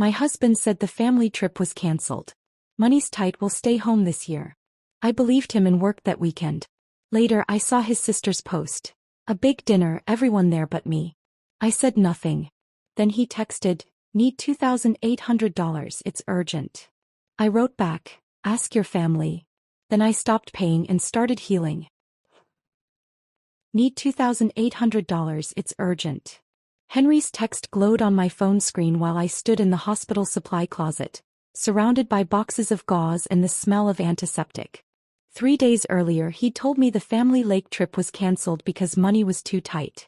My husband said the family trip was cancelled. Money's tight, we'll stay home this year. I believed him and worked that weekend. Later I saw his sister's post. A big dinner, everyone there but me. I said nothing. Then he texted, "Need $2,800, it's urgent." I wrote back, "Ask your family." Then I stopped paying and started healing. "Need $2,800, it's urgent." Henry's text glowed on my phone screen while I stood in the hospital supply closet, surrounded by boxes of gauze and the smell of antiseptic. 3 days earlier he'd told me the family lake trip was cancelled because money was too tight.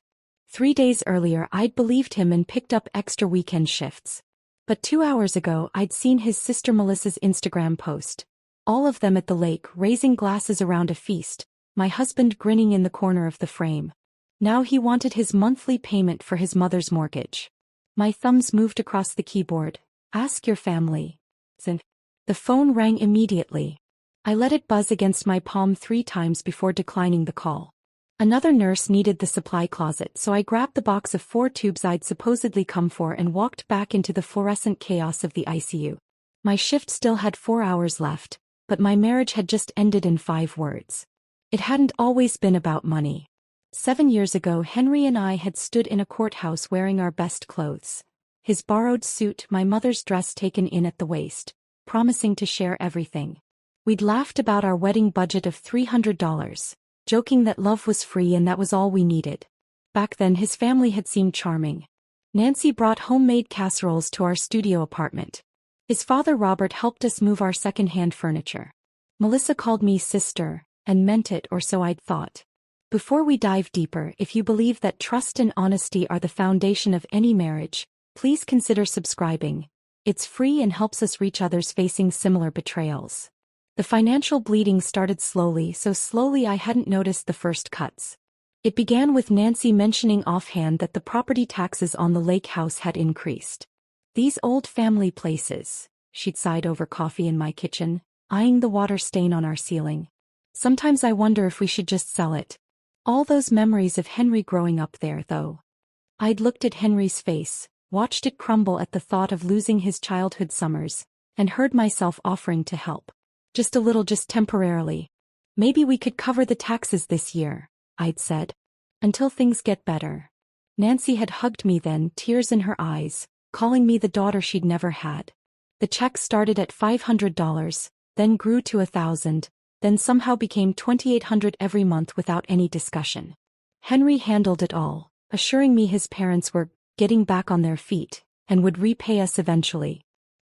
3 days earlier I'd believed him and picked up extra weekend shifts. But 2 hours ago I'd seen his sister Melissa's Instagram post. All of them at the lake raising glasses around a feast, my husband grinning in the corner of the frame. Now he wanted his monthly payment for his mother's mortgage. My thumbs moved across the keyboard. "Ask your family." The phone rang immediately. I let it buzz against my palm 3 times before declining the call. Another nurse needed the supply closet, so I grabbed the box of 4 tubes I'd supposedly come for and walked back into the fluorescent chaos of the ICU. My shift still had 4 hours left, but my marriage had just ended in 5 words. It hadn't always been about money. 7 years ago Henry and I had stood in a courthouse wearing our best clothes. His borrowed suit, my mother's dress taken in at the waist, promising to share everything. We'd laughed about our wedding budget of $300, joking that love was free and that was all we needed. Back then his family had seemed charming. Nancy brought homemade casseroles to our studio apartment. His father Robert helped us move our second-hand furniture. Melissa called me sister, and meant it, or so I'd thought. Before we dive deeper, if you believe that trust and honesty are the foundation of any marriage, please consider subscribing. It's free and helps us reach others facing similar betrayals. The financial bleeding started slowly, so slowly I hadn't noticed the first cuts. It began with Nancy mentioning offhand that the property taxes on the lake house had increased. "These old family places," she'd sighed over coffee in my kitchen, eyeing the water stain on our ceiling. "Sometimes I wonder if we should just sell it." All those memories of Henry growing up there, though. I'd looked at Henry's face, watched it crumble at the thought of losing his childhood summers, and heard myself offering to help. "Just a little, just temporarily. Maybe we could cover the taxes this year," I'd said. "Until things get better." Nancy had hugged me then, tears in her eyes, calling me the daughter she'd never had. The check started at $500, then grew to $1,000. Then somehow became $2,800 every month without any discussion. Henry handled it all, assuring me his parents were getting back on their feet and would repay us eventually.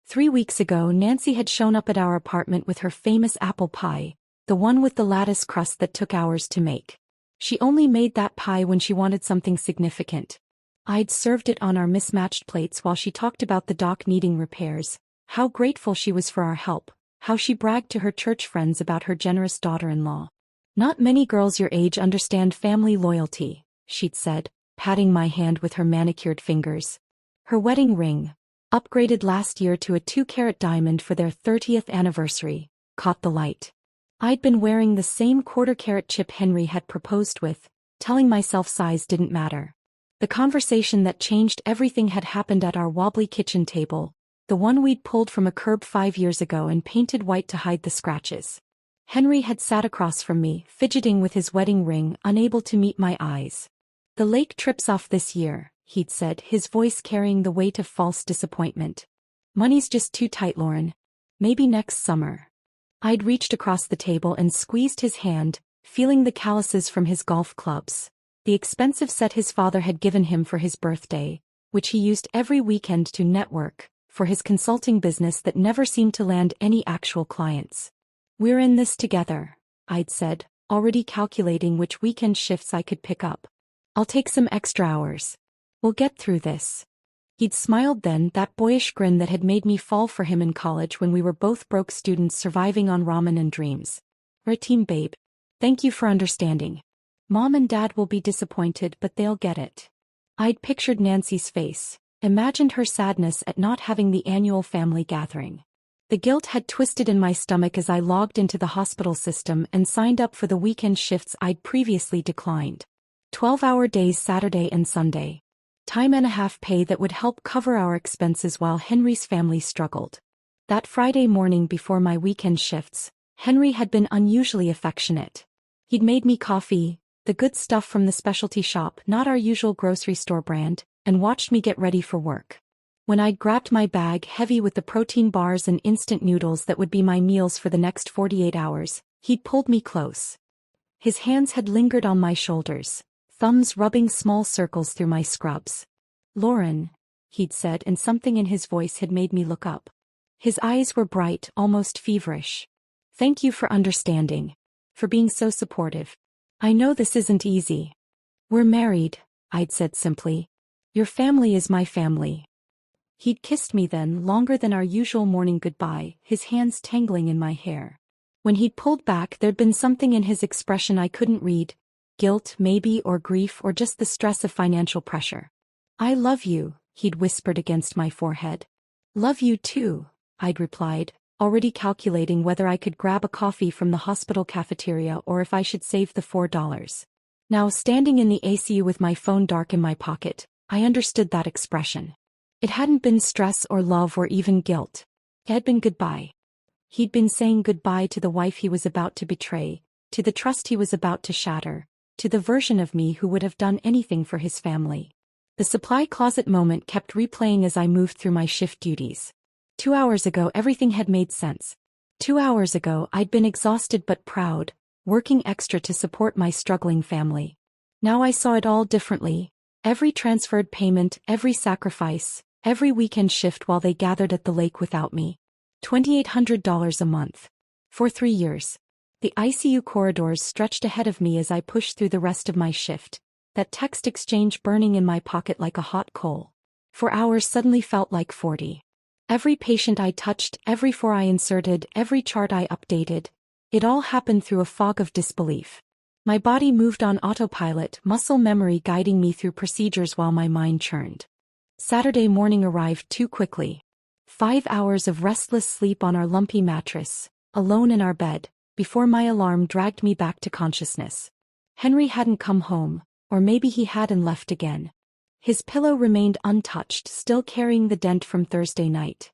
3 weeks ago Nancy had shown up at our apartment with her famous apple pie, the one with the lattice crust that took hours to make. She only made that pie when she wanted something significant. I'd served it on our mismatched plates while she talked about the dock needing repairs, how grateful she was for our help. How she bragged to her church friends about her generous daughter-in-law. "Not many girls your age understand family loyalty," she'd said, patting my hand with her manicured fingers. Her wedding ring, upgraded last year to a 2-carat diamond for their 30th anniversary, caught the light. I'd been wearing the same 1/4-carat chip Henry had proposed with, telling myself size didn't matter. The conversation that changed everything had happened at our wobbly kitchen table, the one we'd pulled from a curb 5 years ago and painted white to hide the scratches. Henry had sat across from me, fidgeting with his wedding ring, unable to meet my eyes. "The lake trip's off this year," he'd said, his voice carrying the weight of false disappointment. "Money's just too tight, Lauren. Maybe next summer." I'd reached across the table and squeezed his hand, feeling the calluses from his golf clubs. The expensive set his father had given him for his birthday, which he used every weekend to network, for his consulting business that never seemed to land any actual clients. "We're in this together," I'd said, already calculating which weekend shifts I could pick up. "I'll take some extra hours. We'll get through this." He'd smiled then, that boyish grin that had made me fall for him in college when we were both broke students surviving on ramen and dreams. "We're a team, babe. Thank you for understanding. Mom and Dad will be disappointed, but they'll get it." I'd pictured Nancy's face, imagined her sadness at not having the annual family gathering. The guilt had twisted in my stomach as I logged into the hospital system and signed up for the weekend shifts I'd previously declined. 12-hour days Saturday and Sunday. Time and a half pay that would help cover our expenses while Henry's family struggled. That Friday morning before my weekend shifts, Henry had been unusually affectionate. He'd made me coffee, the good stuff from the specialty shop, not our usual grocery store brand, and watched me get ready for work. When I'd grabbed my bag heavy with the protein bars and instant noodles that would be my meals for the next 48 hours, he'd pulled me close. His hands had lingered on my shoulders, thumbs rubbing small circles through my scrubs. "Lauren," he'd said, and something in his voice had made me look up. His eyes were bright, almost feverish. "Thank you for understanding. For being so supportive. I know this isn't easy." "We're married," I'd said simply. "Your family is my family." He'd kissed me then, longer than our usual morning goodbye, his hands tangling in my hair. When he'd pulled back, there'd been something in his expression I couldn't read. Guilt, maybe, or grief, or just the stress of financial pressure. "I love you," he'd whispered against my forehead. "Love you too," I'd replied, already calculating whether I could grab a coffee from the hospital cafeteria or if I should save the $4. Now, standing in the ACU with my phone dark in my pocket, I understood that expression. It hadn't been stress or love or even guilt. It had been goodbye. He'd been saying goodbye to the wife he was about to betray, to the trust he was about to shatter, to the version of me who would have done anything for his family. The supply closet moment kept replaying as I moved through my shift duties. 2 hours ago everything had made sense. 2 hours ago I'd been exhausted but proud, working extra to support my struggling family. Now I saw it all differently. Every transferred payment, every sacrifice, every weekend shift while they gathered at the lake without me. $2,800 a month. For 3 years. The ICU corridors stretched ahead of me as I pushed through the rest of my shift, that text exchange burning in my pocket like a hot coal. 4 hours suddenly felt like 40. Every patient I touched, every fore I inserted, every chart I updated, it all happened through a fog of disbelief. My body moved on autopilot, muscle memory guiding me through procedures while my mind churned. Saturday morning arrived too quickly. 5 hours of restless sleep on our lumpy mattress, alone in our bed, before my alarm dragged me back to consciousness. Henry hadn't come home, or maybe he had and left again. His pillow remained untouched, still carrying the dent from Thursday night.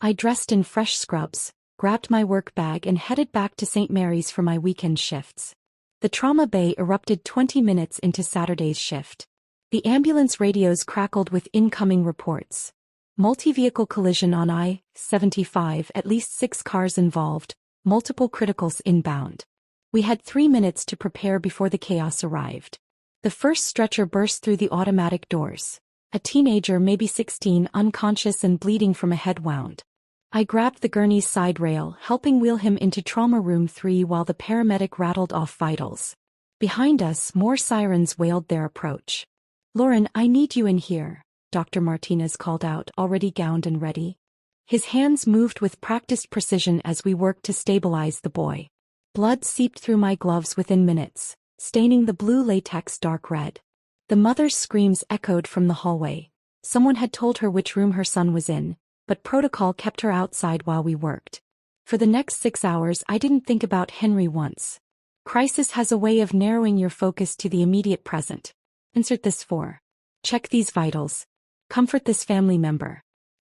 I dressed in fresh scrubs, grabbed my work bag and headed back to St. Mary's for my weekend shifts. The trauma bay erupted 20 minutes into Saturday's shift. The ambulance radios crackled with incoming reports. Multi-vehicle collision on I-75, at least 6 cars involved, multiple criticals inbound. We had 3 minutes to prepare before the chaos arrived. The first stretcher burst through the automatic doors. A teenager, maybe 16, unconscious and bleeding from a head wound. I grabbed the gurney's side rail, helping wheel him into trauma room 3 while the paramedic rattled off vitals. Behind us, more sirens wailed their approach. "Lauren, I need you in here," Dr. Martinez called out, already gowned and ready. His hands moved with practiced precision as we worked to stabilize the boy. Blood seeped through my gloves within minutes, staining the blue latex dark red. The mother's screams echoed from the hallway. Someone had told her which room her son was in, but protocol kept her outside while we worked. For the next 6 hours I didn't think about Henry once. Crisis has a way of narrowing your focus to the immediate present. Insert this for. Check these vitals. Comfort this family member.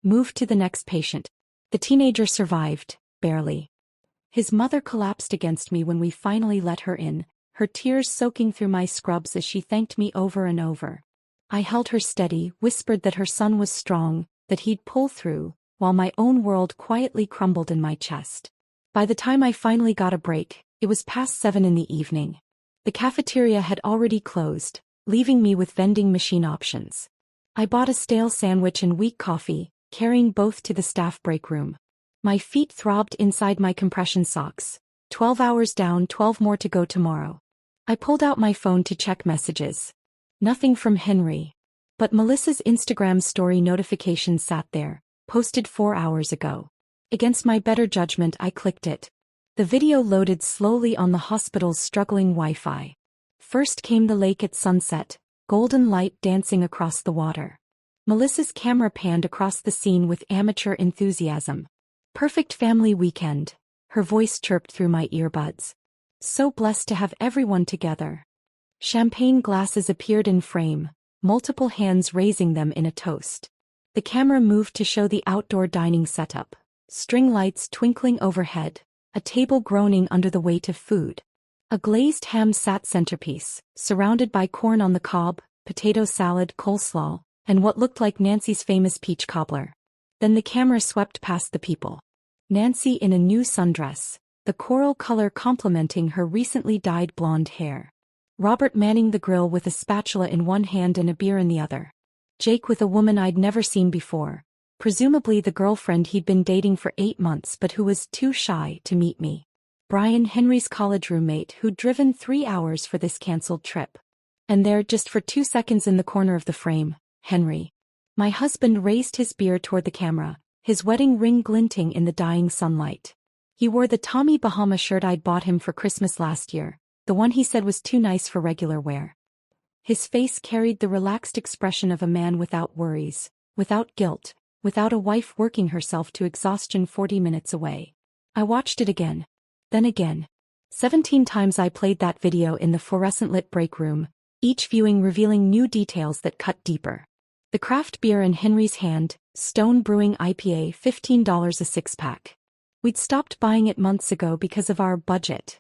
Move to the next patient. The teenager survived, barely. His mother collapsed against me when we finally let her in, her tears soaking through my scrubs as she thanked me over and over. I held her steady, whispered that her son was strong, that he'd pull through, while my own world quietly crumbled in my chest. By the time I finally got a break, it was past 7 in the evening. The cafeteria had already closed, leaving me with vending machine options. I bought a stale sandwich and weak coffee, carrying both to the staff break room. My feet throbbed inside my compression socks. 12 hours down, 12 more to go tomorrow. I pulled out my phone to check messages. Nothing from Henry. But Melissa's Instagram story notification sat there, posted 4 hours ago. Against my better judgment, I clicked it. The video loaded slowly on the hospital's struggling Wi-Fi. First came the lake at sunset, golden light dancing across the water. Melissa's camera panned across the scene with amateur enthusiasm. "Perfect family weekend," her voice chirped through my earbuds. "So blessed to have everyone together." Champagne glasses appeared in frame, multiple hands raising them in a toast. The camera moved to show the outdoor dining setup. String lights twinkling overhead, a table groaning under the weight of food. A glazed ham sat centerpiece, surrounded by corn on the cob, potato salad, coleslaw, and what looked like Nancy's famous peach cobbler. Then the camera swept past the people. Nancy in a new sundress, the coral color complementing her recently dyed blonde hair. Robert manning the grill with a spatula in one hand and a beer in the other. Jake with a woman I'd never seen before, presumably the girlfriend he'd been dating for 8 months but who was too shy to meet me. Brian, Henry's college roommate who'd driven 3 hours for this cancelled trip. And there, just for 2 seconds in the corner of the frame, Henry. My husband raised his beer toward the camera, his wedding ring glinting in the dying sunlight. He wore the Tommy Bahama shirt I'd bought him for Christmas last year, the one he said was too nice for regular wear. His face carried the relaxed expression of a man without worries, without guilt, without a wife working herself to exhaustion 40 minutes away. I watched it again. Then again. 17 times I played that video in the fluorescent-lit break room, each viewing revealing new details that cut deeper. The craft beer in Henry's hand, Stone Brewing IPA, $15 a six-pack. We'd stopped buying it months ago because of our budget.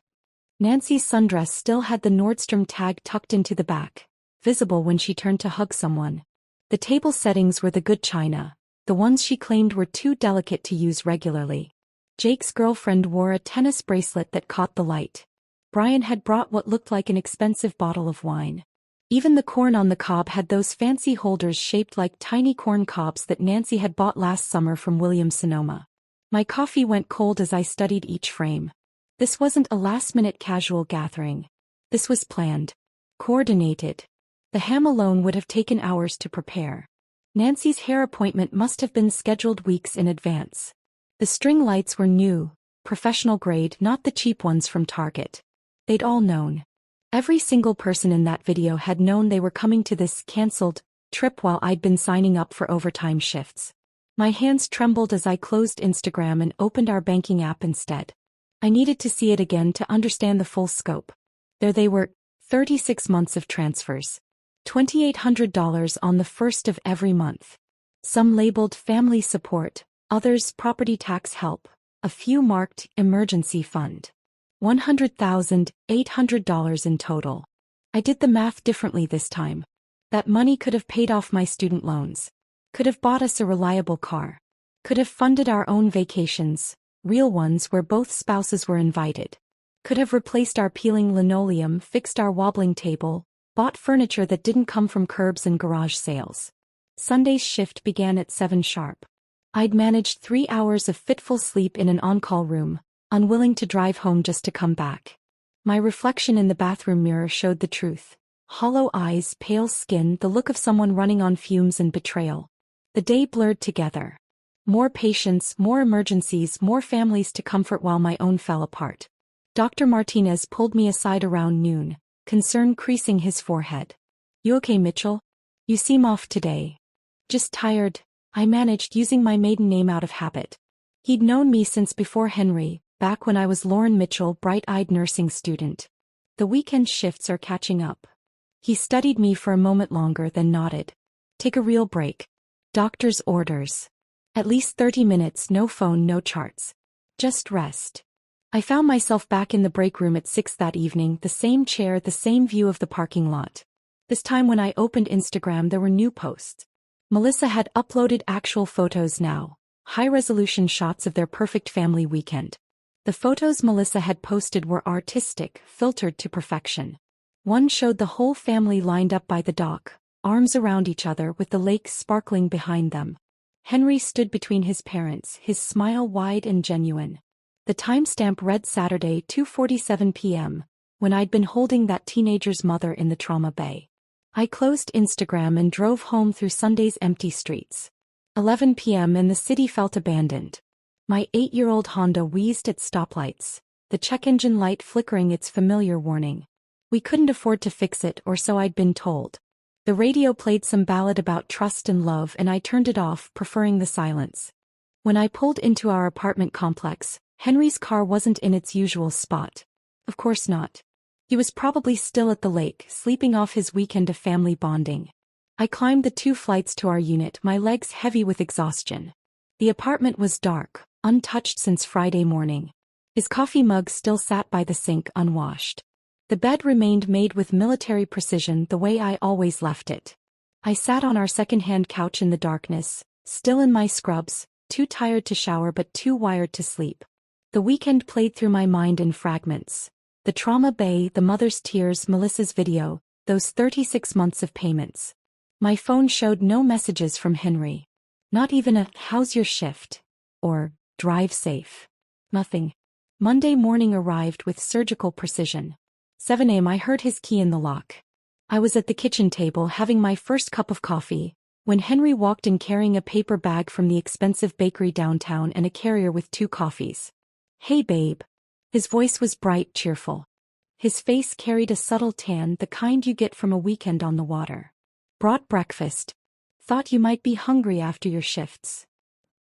Nancy's sundress still had the Nordstrom tag tucked into the back, visible when she turned to hug someone. The table settings were the good china, the ones she claimed were too delicate to use regularly. Jake's girlfriend wore a tennis bracelet that caught the light. Brian had brought what looked like an expensive bottle of wine. Even the corn on the cob had those fancy holders shaped like tiny corn cobs that Nancy had bought last summer from Williams-Sonoma. My coffee went cold as I studied each frame. This wasn't a last-minute casual gathering. This was planned. Coordinated. The ham alone would have taken hours to prepare. Nancy's hair appointment must have been scheduled weeks in advance. The string lights were new, professional grade, not the cheap ones from Target. They'd all known. Every single person in that video had known they were coming to this cancelled trip while I'd been signing up for overtime shifts. My hands trembled as I closed Instagram and opened our banking app instead. I needed to see it again to understand the full scope. There they were, 36 months of transfers. $2,800 on the first of every month. Some labeled family support, others property tax help, a few marked emergency fund. $100,800 in total. I did the math differently this time. That money could have paid off my student loans. Could have bought us a reliable car. Could have funded our own vacations, real ones where both spouses were invited. Could have replaced our peeling linoleum, fixed our wobbling table, bought furniture that didn't come from curbs and garage sales. Sunday's shift began at 7 sharp. I'd managed 3 hours of fitful sleep in an on-call room, unwilling to drive home just to come back. My reflection in the bathroom mirror showed the truth. Hollow eyes, pale skin, the look of someone running on fumes and betrayal. The day blurred together. More patients, more emergencies, more families to comfort while my own fell apart. Dr. Martinez pulled me aside around noon, concern creasing his forehead. "You okay, Mitchell? You seem off today." "Just tired," I managed, using my maiden name out of habit. He'd known me since before Henry, back when I was Lauren Mitchell, bright-eyed nursing student. "The weekend shifts are catching up." He studied me for a moment longer, then nodded. "Take a real break. Doctor's orders. At least 30 minutes, no phone, no charts. Just rest." I found myself back in the break room at 6 that evening, the same chair, the same view of the parking lot. This time when I opened Instagram there were new posts. Melissa had uploaded actual photos now, high-resolution shots of their perfect family weekend. The photos Melissa had posted were artistic, filtered to perfection. One showed the whole family lined up by the dock, arms around each other with the lake sparkling behind them. Henry stood between his parents, his smile wide and genuine. The timestamp read Saturday, 2:47 p.m., when I'd been holding that teenager's mother in the trauma bay. I closed Instagram and drove home through Sunday's empty streets. 11 p.m. and the city felt abandoned. My 8-year-old Honda wheezed at stoplights, the check engine light flickering its familiar warning. We couldn't afford to fix it, or so I'd been told. The radio played some ballad about trust and love and I turned it off, preferring the silence. When I pulled into our apartment complex, Henry's car wasn't in its usual spot. Of course not. He was probably still at the lake, sleeping off his weekend of family bonding. I climbed the 2 flights to our unit, my legs heavy with exhaustion. The apartment was dark, untouched since Friday morning. His coffee mug still sat by the sink unwashed. The bed remained made with military precision the way I always left it. I sat on our second-hand couch in the darkness, still in my scrubs, too tired to shower but too wired to sleep. The weekend played through my mind in fragments. The trauma bay, the mother's tears, Melissa's video, those 36 months of payments. My phone showed no messages from Henry. Not even a, "How's your shift?" or "Drive safe." Nothing. Monday morning arrived with surgical precision. 7 a.m. I heard his key in the lock. I was at the kitchen table having my first cup of coffee, when Henry walked in carrying a paper bag from the expensive bakery downtown and a carrier with 2 coffees. "Hey babe." His voice was bright, cheerful. His face carried a subtle tan, the kind you get from a weekend on the water. "Brought breakfast. Thought you might be hungry after your shifts."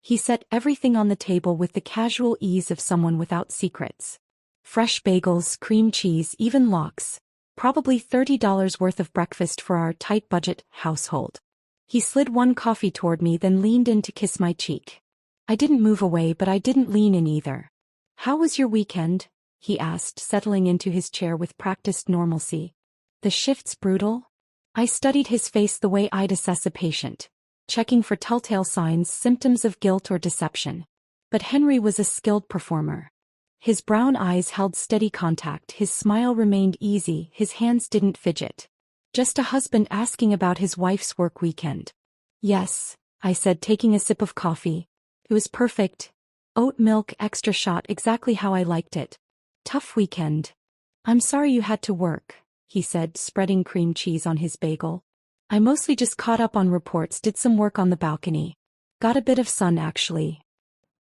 He set everything on the table with the casual ease of someone without secrets. Fresh bagels, cream cheese, even lox. Probably $30 worth of breakfast for our tight-budget household. He slid 1 coffee toward me, then leaned in to kiss my cheek. I didn't move away, but I didn't lean in either. "How was your weekend?" he asked, settling into his chair with practiced normalcy. "The shift's brutal?" I studied his face the way I'd assess a patient, checking for telltale signs, symptoms of guilt or deception. But Henry was a skilled performer. His brown eyes held steady contact, his smile remained easy, his hands didn't fidget. Just a husband asking about his wife's work weekend. "Yes," I said, taking a sip of coffee. "It was perfect. Oat milk, extra shot, exactly how I liked it. Tough weekend." "I'm sorry you had to work," he said, spreading cream cheese on his bagel. "I mostly just caught up on reports, did some work on the balcony. Got a bit of sun actually."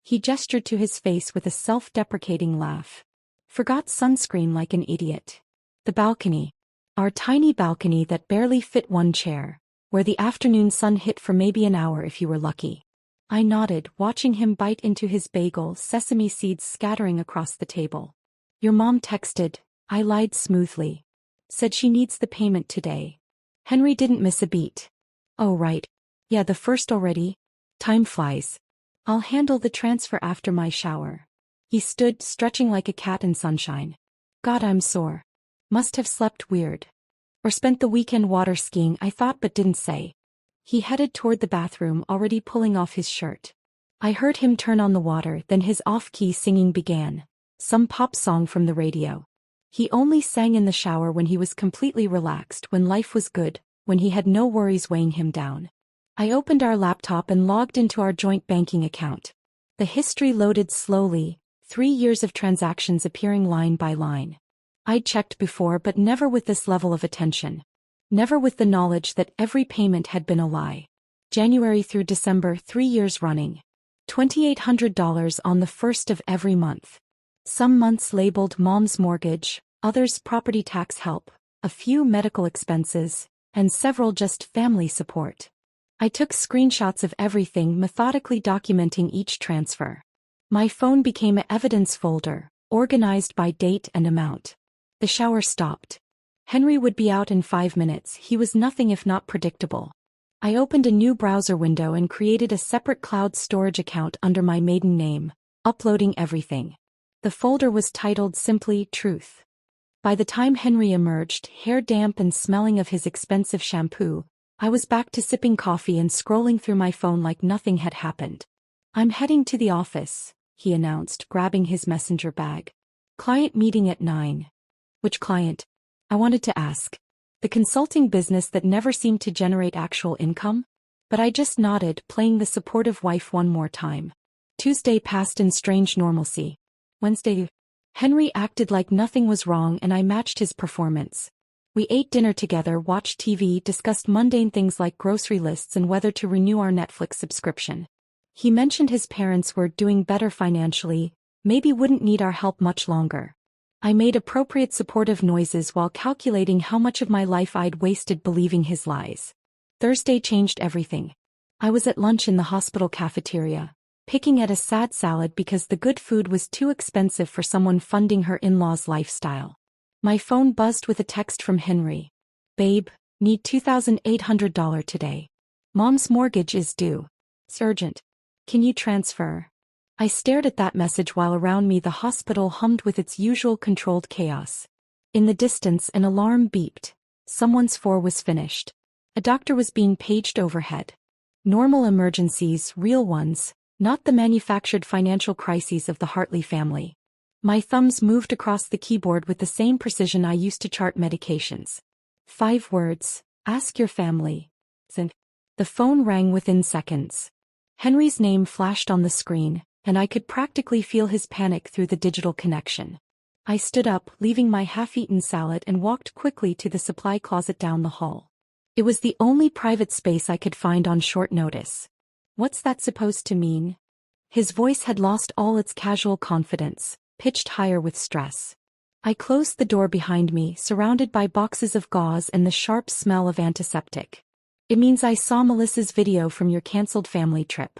He gestured to his face with a self-deprecating laugh. "Forgot sunscreen like an idiot." The balcony. Our tiny balcony that barely fit 1 chair, where the afternoon sun hit for maybe an hour if you were lucky. I nodded, watching him bite into his bagel, sesame seeds scattering across the table. "Your mom texted," I lied smoothly. "Said she needs the payment today." Henry didn't miss a beat. "Oh right. Yeah, the first already? Time flies. I'll handle the transfer after my shower." He stood, stretching like a cat in sunshine. "God, I'm sore. Must have slept weird. Or spent the weekend water skiing," I thought but didn't say. He headed toward the bathroom, already pulling off his shirt. I heard him turn on the water, then his off-key singing began. Some pop song from the radio. He only sang in the shower when he was completely relaxed, when life was good, when he had no worries weighing him down. I opened our laptop and logged into our joint banking account. The history loaded slowly, 3 years of transactions appearing line by line. I'd checked before, but never with this level of attention. Never with the knowledge that every payment had been a lie. January through December, 3 years running. $2,800 on the first of every month. Some months labeled mom's mortgage, others property tax help, a few medical expenses, and several just family support. I took screenshots of everything, methodically documenting each transfer. My phone became an evidence folder, organized by date and amount. The shower stopped. Henry would be out in 5 minutes. He was nothing if not predictable. I opened a new browser window and created a separate cloud storage account under my maiden name, uploading everything. The folder was titled simply Truth. By the time Henry emerged, hair damp and smelling of his expensive shampoo, I was back to sipping coffee and scrolling through my phone like nothing had happened. "I'm heading to the office," he announced, grabbing his messenger bag. "Client meeting at 9. "Which client?" I wanted to ask. The consulting business that never seemed to generate actual income? But I just nodded, playing the supportive wife one more time. Tuesday passed in strange normalcy. Wednesday. Henry acted like nothing was wrong and I matched his performance. We ate dinner together, watched TV, discussed mundane things like grocery lists and whether to renew our Netflix subscription. He mentioned his parents were doing better financially, maybe wouldn't need our help much longer. I made appropriate supportive noises while calculating how much of my life I'd wasted believing his lies. Thursday changed everything. I was at lunch in the hospital cafeteria, picking at a sad salad because the good food was too expensive for someone funding her in-laws' lifestyle. My phone buzzed with a text from Henry. "Babe, Need $2,800 today. Mom's mortgage is due. It's urgent. Can you transfer? I stared at that message while around me the hospital hummed with its usual controlled chaos. In the distance an alarm beeped. Someone's floor was finished. A doctor was being paged overhead. Normal emergencies, real ones, not the manufactured financial crises of the Hartley family. My thumbs moved across the keyboard with the same precision I used to chart medications. 5 words, ask your family. The phone rang within seconds. Henry's name flashed on the screen, and I could practically feel his panic through the digital connection. I stood up, leaving my half-eaten salad and walked quickly to the supply closet down the hall. It was the only private space I could find on short notice. What's that supposed to mean? His voice had lost all its casual confidence, pitched higher with stress. I closed the door behind me, surrounded by boxes of gauze and the sharp smell of antiseptic. It means I saw Melissa's video from your cancelled family trip.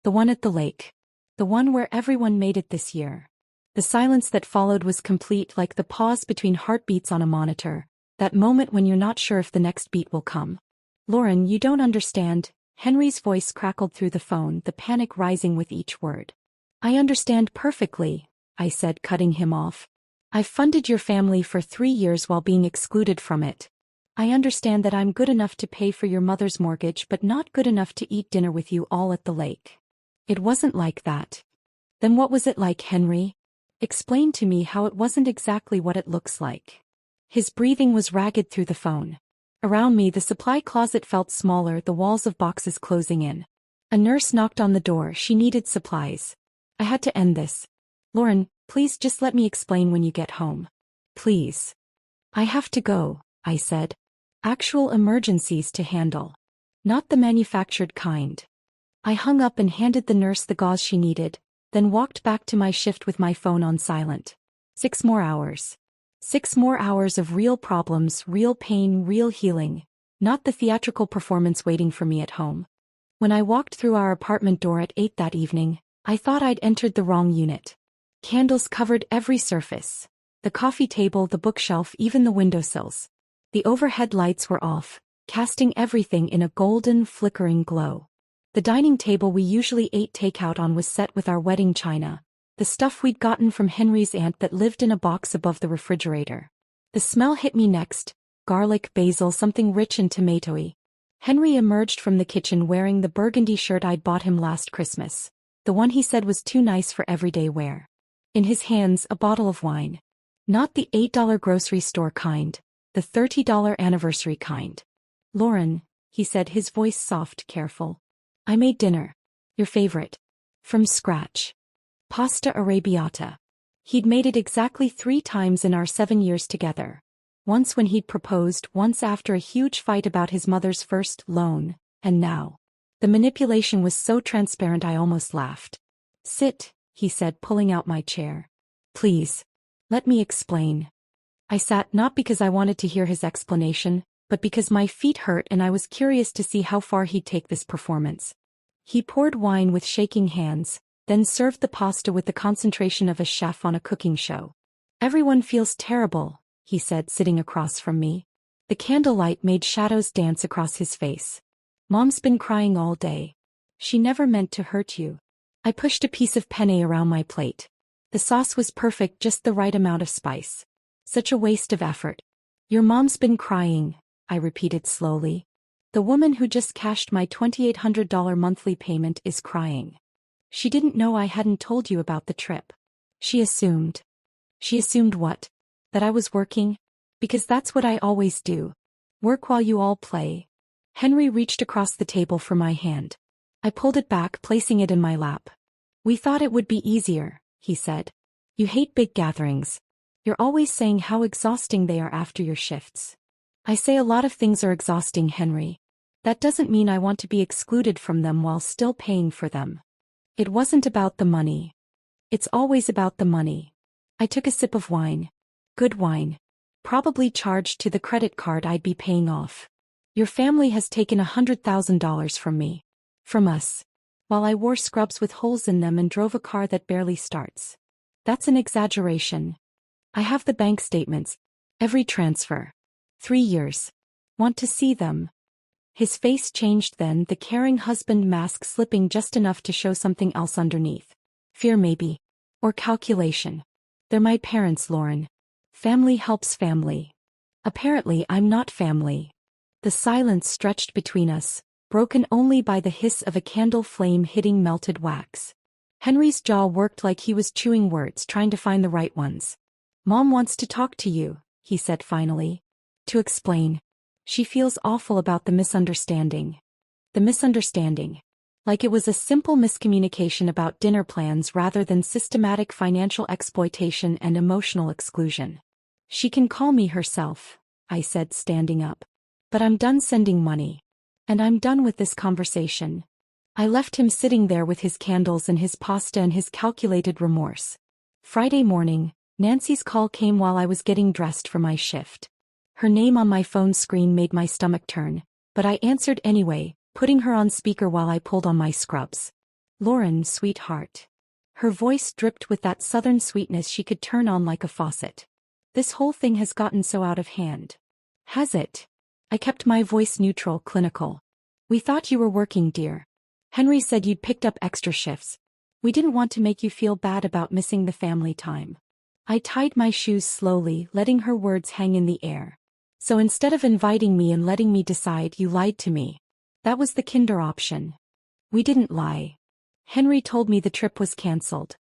The one at the lake. The one where everyone made it this year. The silence that followed was complete, like the pause between heartbeats on a monitor, that moment when you're not sure if the next beat will come. Lauren, you don't understand. Henry's voice crackled through the phone, the panic rising with each word. I understand perfectly, I said, cutting him off. I've funded your family for 3 years while being excluded from it. I understand that I'm good enough to pay for your mother's mortgage but not good enough to eat dinner with you all at the lake. It wasn't like that. Then what was it like, Henry? Explain to me how it wasn't exactly what it looks like. His breathing was ragged through the phone. Around me the supply closet felt smaller, the walls of boxes closing in. A nurse knocked on the door, she needed supplies. I had to end this. Lauren, please just let me explain when you get home. Please. I have to go, I said. Actual emergencies to handle. Not the manufactured kind. I hung up and handed the nurse the gauze she needed, then walked back to my shift with my phone on silent. 6 more hours. 6 more hours of real problems, real pain, real healing, not the theatrical performance waiting for me at home. When I walked through our apartment door at 8 that evening, I thought I'd entered the wrong unit. Candles covered every surface. The coffee table, the bookshelf, even the windowsills. The overhead lights were off, casting everything in a golden, flickering glow. The dining table we usually ate takeout on was set with our wedding china, the stuff we'd gotten from Henry's aunt that lived in a box above the refrigerator. The smell hit me next, garlic, basil, something rich and tomatoey. Henry emerged from the kitchen wearing the burgundy shirt I'd bought him last Christmas, the one he said was too nice for everyday wear. In his hands, a bottle of wine. Not the $8 grocery store kind, the $30 anniversary kind. Lauren, he said, his voice soft, careful. I made dinner. Your favorite. From scratch. Pasta arrabbiata. He'd made it exactly 3 times in our 7 years together. Once when he'd proposed, once after a huge fight about his mother's first loan, and now. The manipulation was so transparent I almost laughed. Sit, he said, pulling out my chair. Please. Let me explain. I sat not because I wanted to hear his explanation, but because my feet hurt and I was curious to see how far he'd take this performance. He poured wine with shaking hands, then served the pasta with the concentration of a chef on a cooking show. Everyone feels terrible, he said, sitting across from me. The candlelight made shadows dance across his face. Mom's been crying all day. She never meant to hurt you. I pushed a piece of penne around my plate. The sauce was perfect, just the right amount of spice. Such a waste of effort. Your mom's been crying, I repeated slowly. The woman who just cashed my $2,800 monthly payment is crying. She didn't know I hadn't told you about the trip. She assumed. She assumed what? That I was working? Because that's what I always do. Work while you all play. Henry reached across the table for my hand. I pulled it back, placing it in my lap. We thought it would be easier, he said. You hate big gatherings. You're always saying how exhausting they are after your shifts. I say a lot of things are exhausting, Henry. That doesn't mean I want to be excluded from them while still paying for them. It wasn't about the money. It's always about the money. I took a sip of wine. Good wine. Probably charged to the credit card I'd be paying off. Your family has taken $100,000 from me. From us. While I wore scrubs with holes in them and drove a car that barely starts. That's an exaggeration. I have the bank statements. Every transfer. 3 years. Want to see them? His face changed then, the caring husband mask slipping just enough to show something else underneath. Fear maybe. Or calculation. They're my parents, Lauren. Family helps family. Apparently I'm not family. The silence stretched between us, broken only by the hiss of a candle flame hitting melted wax. Henry's jaw worked like he was chewing words, trying to find the right ones. Mom wants to talk to you, he said finally. To explain. She feels awful about the misunderstanding. The misunderstanding. Like it was a simple miscommunication about dinner plans rather than systematic financial exploitation and emotional exclusion. She can call me herself, I said, standing up. But I'm done sending money. And I'm done with this conversation. I left him sitting there with his candles and his pasta and his calculated remorse. Friday morning, Nancy's call came while I was getting dressed for my shift. Her name on my phone screen made my stomach turn, but I answered anyway, putting her on speaker while I pulled on my scrubs. Lauren, sweetheart. Her voice dripped with that southern sweetness she could turn on like a faucet. This whole thing has gotten so out of hand. Has it? I kept my voice neutral, clinical. We thought you were working, dear. Henry said you'd picked up extra shifts. We didn't want to make you feel bad about missing the family time. I tied my shoes slowly, letting her words hang in the air. So instead of inviting me and letting me decide, you lied to me. That was the kinder option. We didn't lie. Henry told me the trip was cancelled.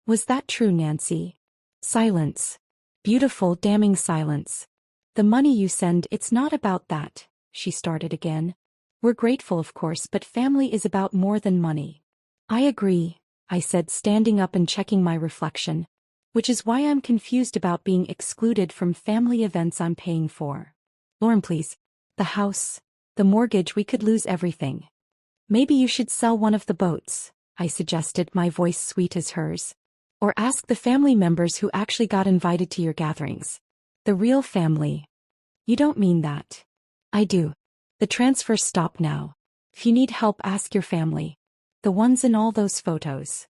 Was that true, Nancy? Silence. Beautiful, damning silence. The money you send, it's not about that, she started again. We're grateful, of course, but family is about more than money. I agree, I said, standing up and checking my reflection. Which is why I'm confused about being excluded from family events I'm paying for. Lauren, please. The house, the mortgage, we could lose everything. Maybe you should sell one of the boats, I suggested, my voice sweet as hers. Or ask the family members who actually got invited to your gatherings. The real family. You don't mean that. I do. The transfers stop now. If you need help, ask your family. The ones in all those photos.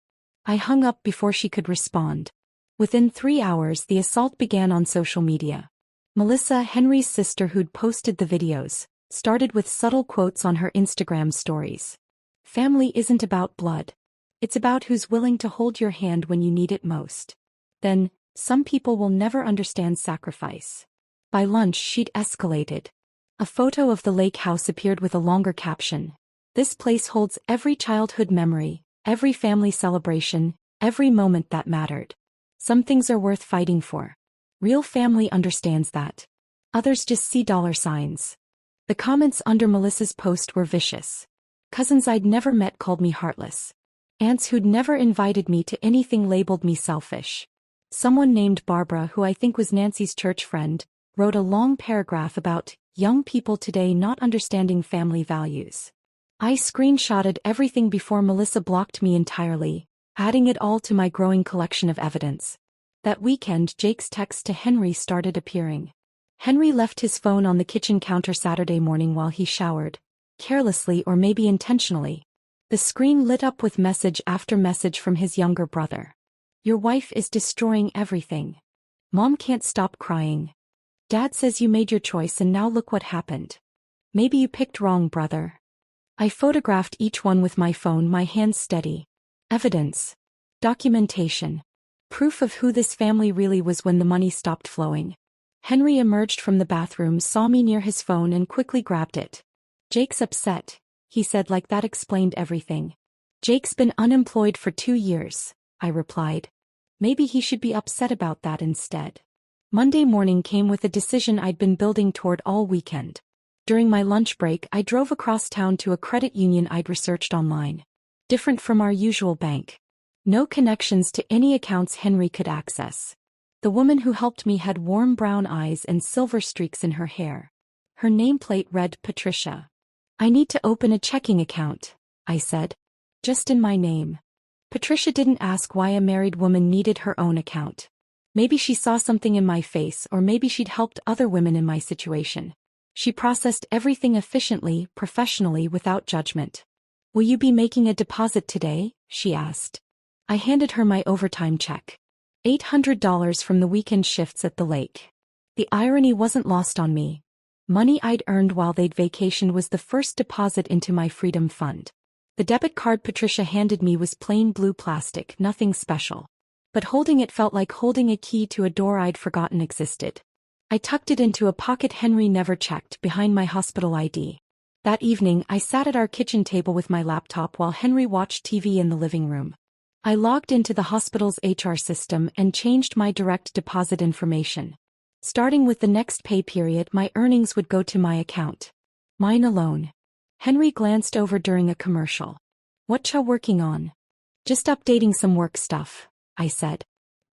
I hung up before she could respond. Within 3 hours, the assault began on social media. Melissa, Henry's sister who'd posted the videos, started with subtle quotes on her Instagram stories. Family isn't about blood. It's about who's willing to hold your hand when you need it most. Then, some people will never understand sacrifice. By lunch, she'd escalated. A photo of the lake house appeared with a longer caption. This place holds every childhood memory, every family celebration, every moment that mattered. Some things are worth fighting for. Real family understands that. Others just see dollar signs. The comments under Melissa's post were vicious. Cousins I'd never met called me heartless. Aunts who'd never invited me to anything labeled me selfish. Someone named Barbara, who I think was Nancy's church friend, wrote a long paragraph about young people today not understanding family values. I screenshotted everything before Melissa blocked me entirely, adding it all to my growing collection of evidence. That weekend, Jake's texts to Henry started appearing. Henry left his phone on the kitchen counter Saturday morning while he showered. Carelessly or maybe intentionally. The screen lit up with message after message from his younger brother. Your wife is destroying everything. Mom can't stop crying. Dad says you made your choice and now look what happened. Maybe you picked wrong, brother. I photographed each one with my phone, my hands steady. Evidence. Documentation. Proof of who this family really was when the money stopped flowing. Henry emerged from the bathroom, saw me near his phone and quickly grabbed it. Jake's upset, he said, like that explained everything. Jake's been unemployed for 2 years, I replied. Maybe he should be upset about that instead. Monday morning came with a decision I'd been building toward all weekend. During my lunch break, I drove across town to a credit union I'd researched online. Different from our usual bank. No connections to any accounts Henry could access. The woman who helped me had warm brown eyes and silver streaks in her hair. Her nameplate read Patricia. I need to open a checking account, I said. Just in my name. Patricia didn't ask why a married woman needed her own account. Maybe she saw something in my face, or maybe she'd helped other women in my situation. She processed everything efficiently, professionally, without judgment. Will you be making a deposit today? She asked. I handed her my overtime check. $800 from the weekend shifts at the lake. The irony wasn't lost on me. Money I'd earned while they'd vacationed was the first deposit into my freedom fund. The debit card Patricia handed me was plain blue plastic, nothing special. But holding it felt like holding a key to a door I'd forgotten existed. I tucked it into a pocket Henry never checked behind my hospital ID. That evening, I sat at our kitchen table with my laptop while Henry watched TV in the living room. I logged into the hospital's HR system and changed my direct deposit information. Starting with the next pay period, my earnings would go to my account. Mine alone. Henry glanced over during a commercial. "What you working on?" "Just updating some work stuff," I said.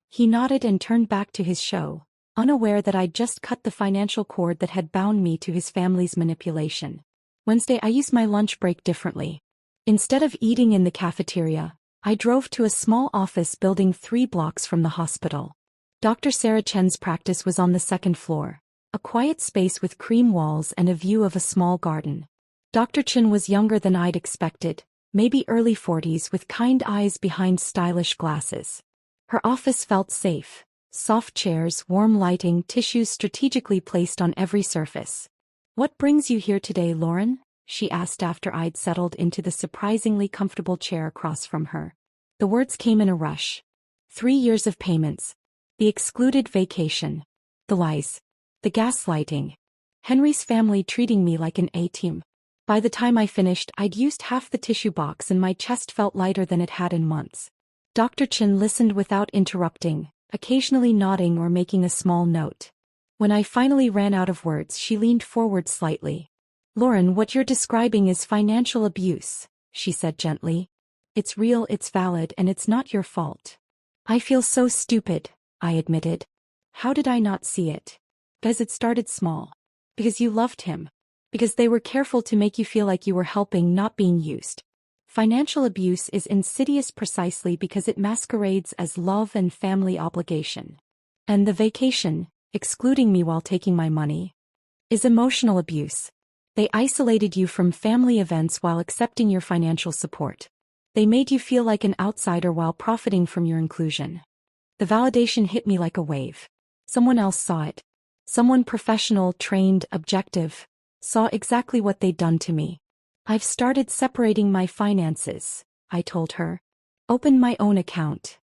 He nodded and turned back to his show, unaware that I'd just cut the financial cord that had bound me to his family's manipulation. Wednesday, I used my lunch break differently. Instead of eating in the cafeteria, I drove to a small office building 3 blocks from the hospital. Dr. Sarah Chen's practice was on the 2nd floor, a quiet space with cream walls and a view of a small garden. Dr. Chen was younger than I'd expected, maybe early 40s with kind eyes behind stylish glasses. Her office felt safe. Soft chairs, warm lighting, tissues strategically placed on every surface. "What brings you here today, Lauren?" she asked after I'd settled into the surprisingly comfortable chair across from her. The words came in a rush. 3 years of payments. The excluded vacation. The lies. The gaslighting. Henry's family treating me like an A-team. By the time I finished, I'd used half the tissue box and my chest felt lighter than it had in months. Dr. Chen listened without interrupting, occasionally nodding or making a small note. When I finally ran out of words, she leaned forward slightly. "Lauren, what you're describing is financial abuse," she said gently. "It's real, it's valid, and it's not your fault." "I feel so stupid," I admitted. "How did I not see it?" "Because it started small. Because you loved him. Because they were careful to make you feel like you were helping, not being used. Financial abuse is insidious precisely because it masquerades as love and family obligation. And the vacation, excluding me while taking my money, is emotional abuse. They isolated you from family events while accepting your financial support. They made you feel like an outsider while profiting from your inclusion." The validation hit me like a wave. Someone else saw it. Someone professional, trained, objective, saw exactly what they'd done to me. "I've started separating my finances," I told her. "Opened my own account."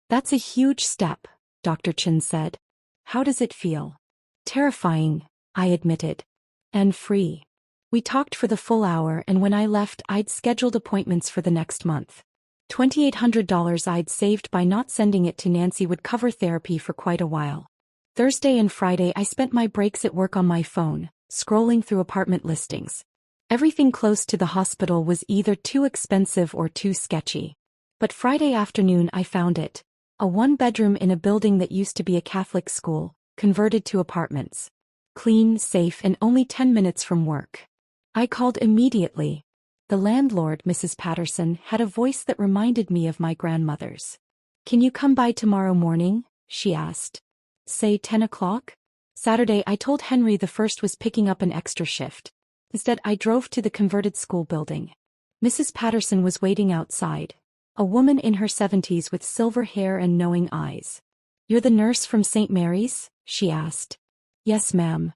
"That's a huge step," Dr. Chen said. "How does it feel?" "Terrifying," I admitted. "And free." We talked for the full hour, and when I left, I'd scheduled appointments for the next month. $2,800 I'd saved by not sending it to Nancy would cover therapy for quite a while. Thursday and Friday I spent my breaks at work on my phone, scrolling through apartment listings. Everything close to the hospital was either too expensive or too sketchy. But Friday afternoon I found it. A 1-bedroom in a building that used to be a Catholic school, converted to apartments. Clean, safe, and only 10 minutes from work. I called immediately. The landlord, Mrs. Patterson, had a voice that reminded me of my grandmother's. "Can you come by tomorrow morning?" she asked. "Say 10 o'clock? Saturday I told Henry the first was picking up an extra shift. Instead I drove to the converted school building. Mrs. Patterson was waiting outside. A woman in her 70s with silver hair and knowing eyes. "You're the nurse from St. Mary's?" she asked. "Yes, ma'am."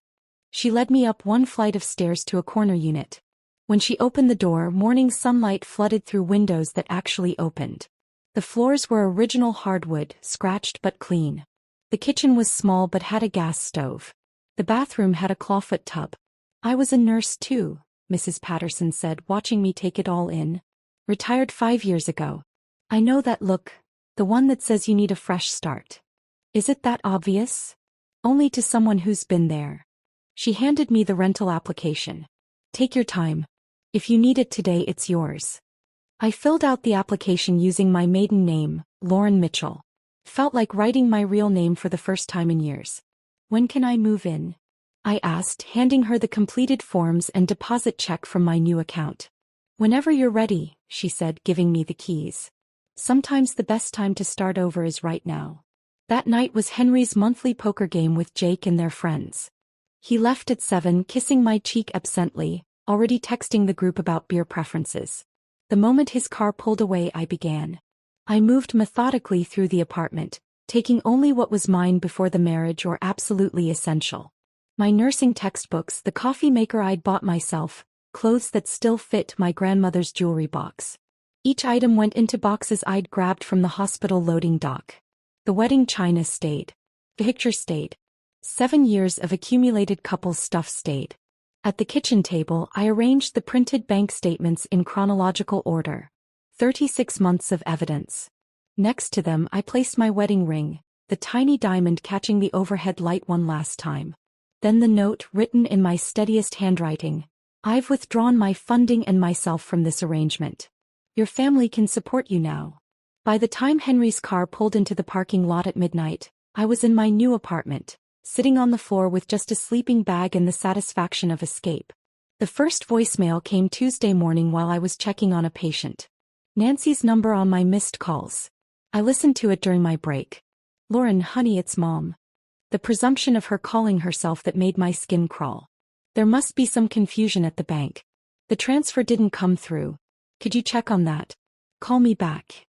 She led me up one flight of stairs to a corner unit. When she opened the door, morning sunlight flooded through windows that actually opened. The floors were original hardwood, scratched but clean. The kitchen was small but had a gas stove. The bathroom had a clawfoot tub. "I was a nurse too," Mrs. Patterson said, watching me take it all in. "Retired 5 years ago. I know that look, the one that says you need a fresh start. Is it that obvious?" "Only to someone who's been there." She handed me the rental application. "Take your time. If you need it today, it's yours." I filled out the application using my maiden name, Lauren Mitchell. Felt like writing my real name for the first time in years. "When can I move in?" I asked, handing her the completed forms and deposit check from my new account. "Whenever you're ready," she said, giving me the keys. Sometimes the best time to start over is right now. That night was Henry's monthly poker game with Jake and their friends. He left at 7, kissing my cheek absently, already texting the group about beer preferences. The moment his car pulled away, I began. I moved methodically through the apartment, taking only what was mine before the marriage or absolutely essential. My nursing textbooks, the coffee maker I'd bought myself, clothes that still fit my grandmother's jewelry box. Each item went into boxes I'd grabbed from the hospital loading dock. The wedding china stayed. The picture stayed. 7 years of accumulated couple stuff stayed. At the kitchen table, I arranged the printed bank statements in chronological order. 36 months of evidence. Next to them, I placed my wedding ring, the tiny diamond catching the overhead light one last time. Then the note written in my steadiest handwriting. I've withdrawn my funding and myself from this arrangement. Your family can support you now. By the time Henry's car pulled into the parking lot at midnight, I was in my new apartment, sitting on the floor with just a sleeping bag and the satisfaction of escape. The first voicemail came Tuesday morning while I was checking on a patient. Nancy's number on my missed calls. I listened to it during my break. Lauren, honey, it's Mom. The presumption of her calling herself that made my skin crawl. There must be some confusion at the bank. The transfer didn't come through. Could you check on that? Call me back.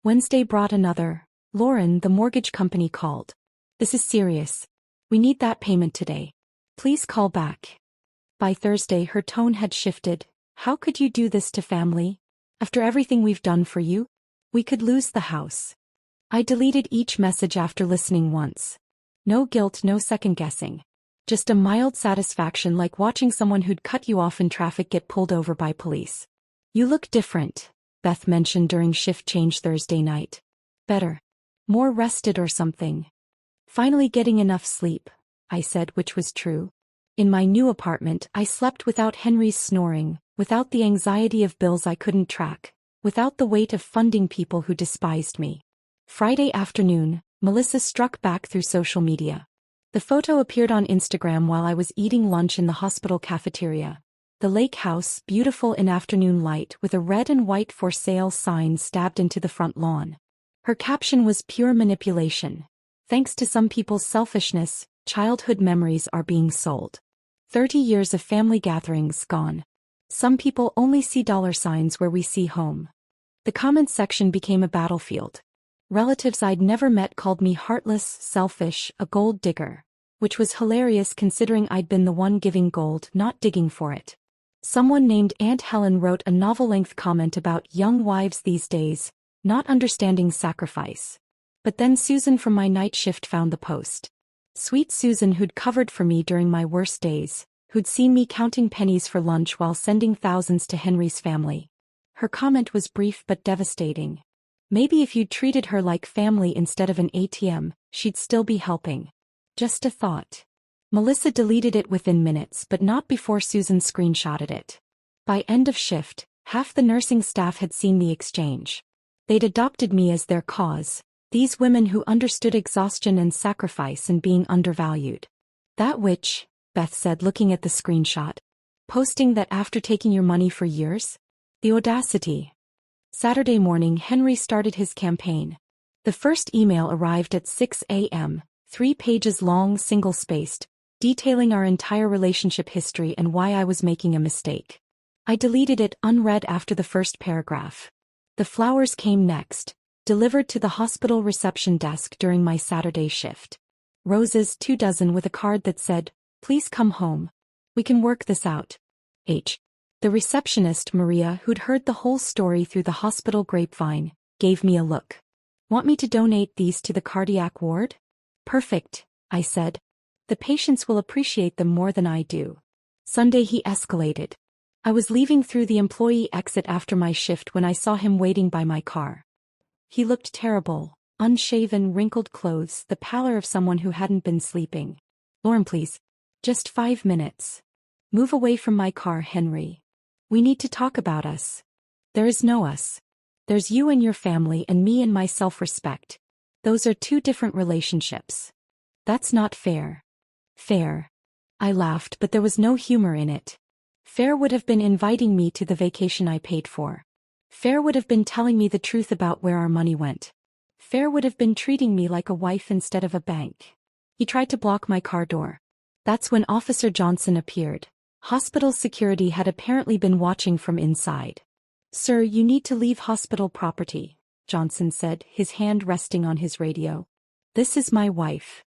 Wednesday brought another. Lauren, the mortgage company called. This is serious. We need that payment today. Please call back. By Thursday her tone had shifted. How could you do this to family? After everything we've done for you? We could lose the house. I deleted each message after listening once. No guilt, no second guessing. Just a mild satisfaction like watching someone who'd cut you off in traffic get pulled over by police. You look different, Beth mentioned during shift change Thursday night. Better. More rested or something. Finally getting enough sleep, I said, which was true. In my new apartment, I slept without Henry's snoring, without the anxiety of bills I couldn't track, without the weight of funding people who despised me. Friday afternoon, Melissa struck back through social media. The photo appeared on Instagram while I was eating lunch in the hospital cafeteria. The lake house, beautiful in afternoon light with a red and white for sale sign stabbed into the front lawn. Her caption was pure manipulation. Thanks to some people's selfishness, childhood memories are being sold. 30 years of family gatherings gone. Some people only see dollar signs where we see home. The comment section became a battlefield. Relatives I'd never met called me heartless, selfish, a gold digger, which was hilarious considering I'd been the one giving gold, not digging for it. Someone named Aunt Helen wrote a novel-length comment about young wives these days, not understanding sacrifice. But then Susan from my night shift found the post. Sweet Susan, who'd covered for me during my worst days, who'd seen me counting pennies for lunch while sending thousands to Henry's family. Her comment was brief but devastating. Maybe if you'd treated her like family instead of an ATM, she'd still be helping. Just a thought. Melissa deleted it within minutes, but not before Susan screenshotted it. By end of shift, half the nursing staff had seen the exchange. They'd adopted me as their cause, these women who understood exhaustion and sacrifice and being undervalued. That witch, Beth said looking at the screenshot. Posting that after taking your money for years? The audacity. Saturday morning Henry started his campaign. The first email arrived at 6 a.m., 3 pages long, single-spaced, detailing our entire relationship history and why I was making a mistake. I deleted it unread after the first paragraph. The flowers came next, delivered to the hospital reception desk during my Saturday shift. Roses, 24 with a card that said, "Please come home. We can work this out. H." The receptionist, Maria, who'd heard the whole story through the hospital grapevine, gave me a look. "Want me to donate these to the cardiac ward?" "Perfect," I said. "The patients will appreciate them more than I do." Sunday he escalated. I was leaving through the employee exit after my shift when I saw him waiting by my car. He looked terrible, unshaven, wrinkled clothes, the pallor of someone who hadn't been sleeping. "Lauren, please. Just 5 minutes. Move away from my car, Henry. We need to talk about us. There is no us. There's you and your family and me and my self-respect. Those are 2 different relationships. That's not fair." "Fair." I laughed, but there was no humor in it. Fair would have been inviting me to the vacation I paid for. Fair would have been telling me the truth about where our money went. Fair would have been treating me like a wife instead of a bank. He tried to block my car door. That's when Officer Johnson appeared. Hospital security had apparently been watching from inside. "Sir, you need to leave hospital property," Johnson said, his hand resting on his radio. "This is my wife."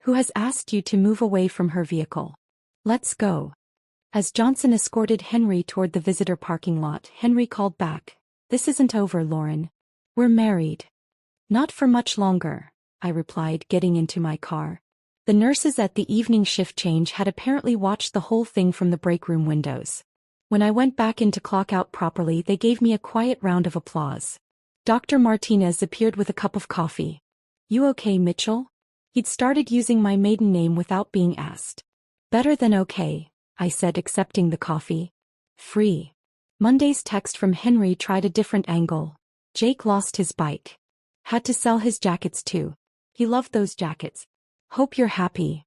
Who has asked you to move away from her vehicle? Let's go. As Johnson escorted Henry toward the visitor parking lot, Henry called back. This isn't over, Lauren. We're married. Not for much longer, I replied, getting into my car. The nurses at the evening shift change had apparently watched the whole thing from the break room windows. When I went back in to clock out properly, they gave me a quiet round of applause. Dr. Martinez appeared with a cup of coffee. You okay, Mitchell? He'd started using my maiden name without being asked. Better than okay, I said, accepting the coffee. Free. Monday's text from Henry tried a different angle. Jake lost his bike. Had to sell his jackets too. He loved those jackets. Hope you're happy.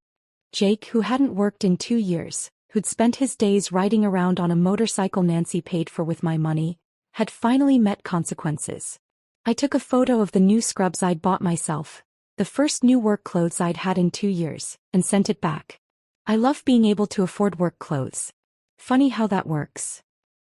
Jake, who hadn't worked in 2 years, who'd spent his days riding around on a motorcycle Nancy paid for with my money, had finally met consequences. I took a photo of the new scrubs I'd bought myself, the first new work clothes I'd had in 2 years, and sent it back. I love being able to afford work clothes. Funny how that works.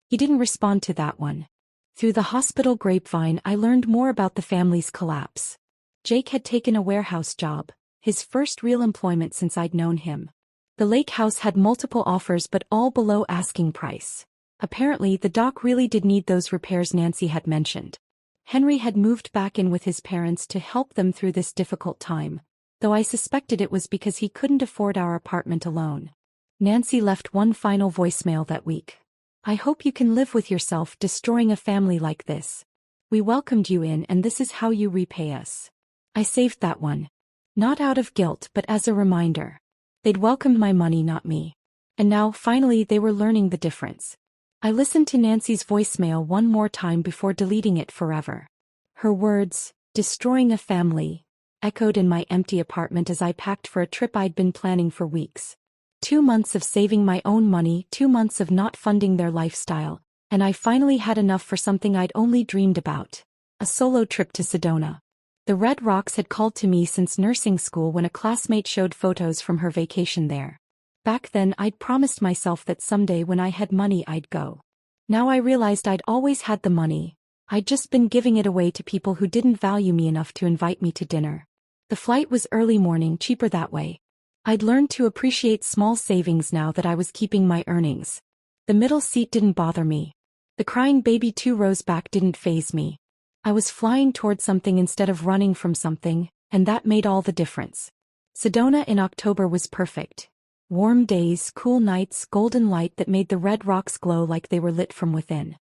He didn't respond to that one. Through the hospital grapevine, I learned more about the family's collapse. Jake had taken a warehouse job, his first real employment since I'd known him. The lake house had multiple offers but all below asking price. Apparently the dock really did need those repairs Nancy had mentioned. Henry had moved back in with his parents to help them through this difficult time, though I suspected it was because he couldn't afford our apartment alone. Nancy left one final voicemail that week. I hope you can live with yourself destroying a family like this. We welcomed you in and this is how you repay us. I saved that one. Not out of guilt but as a reminder. They'd welcomed my money, not me. And now, finally, they were learning the difference. I listened to Nancy's voicemail one more time before deleting it forever. Her words, destroying a family, echoed in my empty apartment as I packed for a trip I'd been planning for weeks. 2 months of saving my own money, 2 months of not funding their lifestyle, and I finally had enough for something I'd only dreamed about. A solo trip to Sedona. The Red Rocks had called to me since nursing school when a classmate showed photos from her vacation there. Back then I'd promised myself that someday when I had money I'd go. Now I realized I'd always had the money. I'd just been giving it away to people who didn't value me enough to invite me to dinner. The flight was early morning, cheaper that way. I'd learned to appreciate small savings now that I was keeping my earnings. The middle seat didn't bother me. The crying baby 2 rows back didn't faze me. I was flying toward something instead of running from something, and that made all the difference. Sedona in October was perfect. Warm days, cool nights, golden light that made the Red Rocks glow like they were lit from within.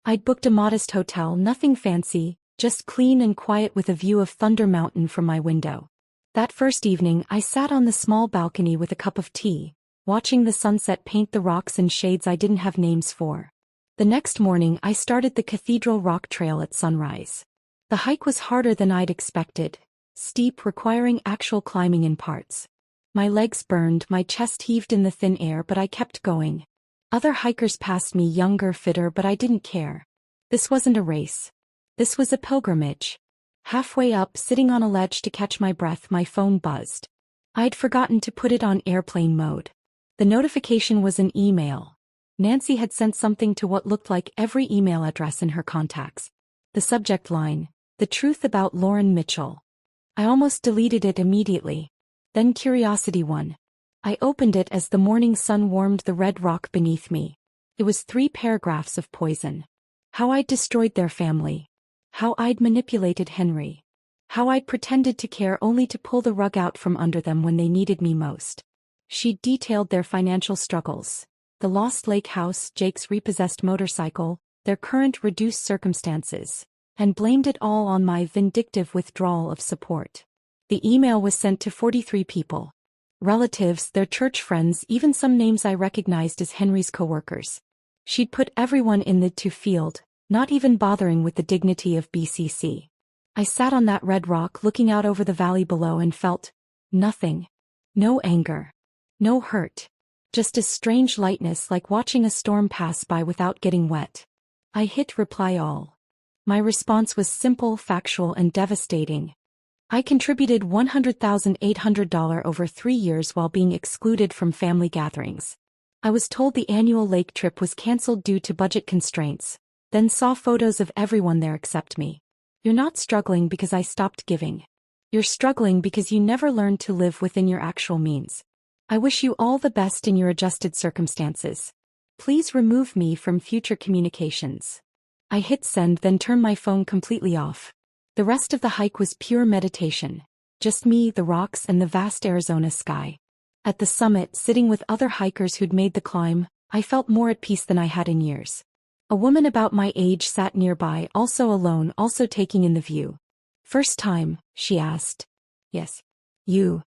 I'd booked a modest hotel, nothing fancy, just clean and quiet with a view of Thunder Mountain from my window. That first evening I sat on the small balcony with a cup of tea, watching the sunset paint the rocks in shades I didn't have names for. The next morning I started the Cathedral Rock Trail at sunrise. The hike was harder than I'd expected, steep, requiring actual climbing in parts. My legs burned, my chest heaved in the thin air, but I kept going. Other hikers passed me, younger, fitter, but I didn't care. This wasn't a race. This was a pilgrimage. Halfway up, sitting on a ledge to catch my breath, my phone buzzed. I'd forgotten to put it on airplane mode. The notification was an email. Nancy had sent something to what looked like every email address in her contacts. The subject line, the truth about Lauren Mitchell. I almost deleted it immediately. Then curiosity won. I opened it as the morning sun warmed the red rock beneath me. It was 3 paragraphs of poison. How I'd destroyed their family. How I'd manipulated Henry. How I'd pretended to care only to pull the rug out from under them when they needed me most. She detailed their financial struggles. The lost lake house, Jake's repossessed motorcycle, their current reduced circumstances, and blamed it all on my vindictive withdrawal of support. The email was sent to 43 people. Relatives, their church friends, even some names I recognized as Henry's coworkers. She'd put everyone in the to field, not even bothering with the dignity of BCC. I sat on that red rock looking out over the valley below and felt nothing. No anger. No hurt. Just a strange lightness, like watching a storm pass by without getting wet. I hit reply all. My response was simple, factual, and devastating. I contributed $100,800 over 3 years while being excluded from family gatherings. I was told the annual lake trip was canceled due to budget constraints, then saw photos of everyone there except me. You're not struggling because I stopped giving. You're struggling because you never learned to live within your actual means. I wish you all the best in your adjusted circumstances. Please remove me from future communications. I hit send, then turned my phone completely off. The rest of the hike was pure meditation. Just me, the rocks, and the vast Arizona sky. At the summit, sitting with other hikers who'd made the climb, I felt more at peace than I had in years. A woman about my age sat nearby, also alone, also taking in the view. First time, she asked. Yes. You.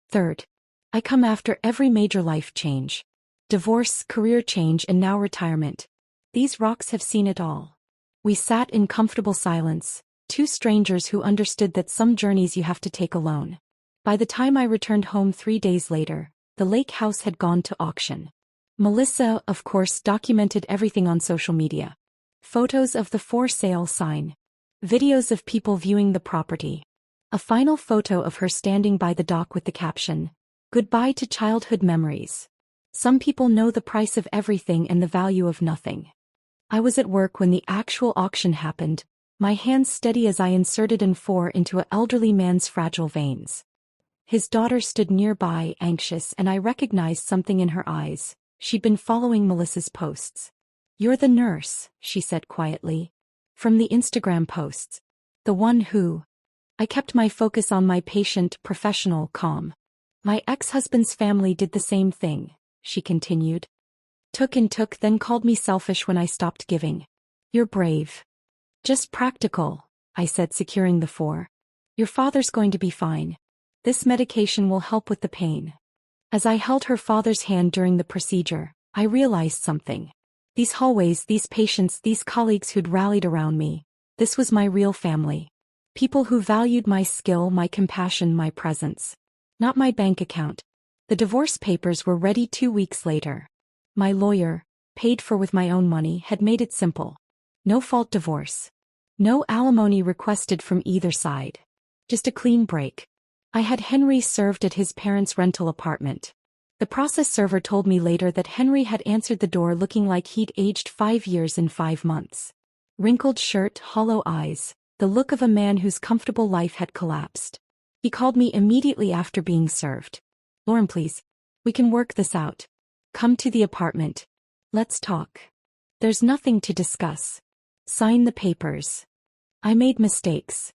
Third. I come after every major life change. Divorce, career change, and now retirement. These rocks have seen it all. We sat in comfortable silence, two strangers who understood that some journeys you have to take alone. By the time I returned home 3 days later, the lake house had gone to auction. Melissa, of course, documented everything on social media. Photos of the for sale sign. Videos of people viewing the property. A final photo of her standing by the dock with the caption, "Goodbye to childhood memories." Some people know the price of everything and the value of nothing. I was at work when the actual auction happened, my hands steady as I inserted an 4 into an elderly man's fragile veins. His daughter stood nearby, anxious, and I recognized something in her eyes. She'd been following Melissa's posts. "You're the nurse," she said quietly. "From the Instagram posts. The one who..." I kept my focus on my patient, professional, calm. "My ex-husband's family did the same thing," she continued. Took, then called me selfish when I stopped giving. "You're brave." "Just practical," I said, securing the 4. "Your father's going to be fine. This medication will help with the pain." As I held her father's hand during the procedure, I realized something. These hallways, these patients, these colleagues who'd rallied around me, this was my real family. People who valued my skill, my compassion, my presence. Not my bank account. The divorce papers were ready 2 weeks later. My lawyer, paid for with my own money, had made it simple. No fault divorce. No alimony requested from either side. Just a clean break. I had Henry served at his parents' rental apartment. The process server told me later that Henry had answered the door looking like he'd aged 5 years in 5 months. Wrinkled shirt, hollow eyes, the look of a man whose comfortable life had collapsed. He called me immediately after being served. "Lauren, please. We can work this out. Come to the apartment. Let's talk. There's nothing to discuss. Sign the papers." I made mistakes.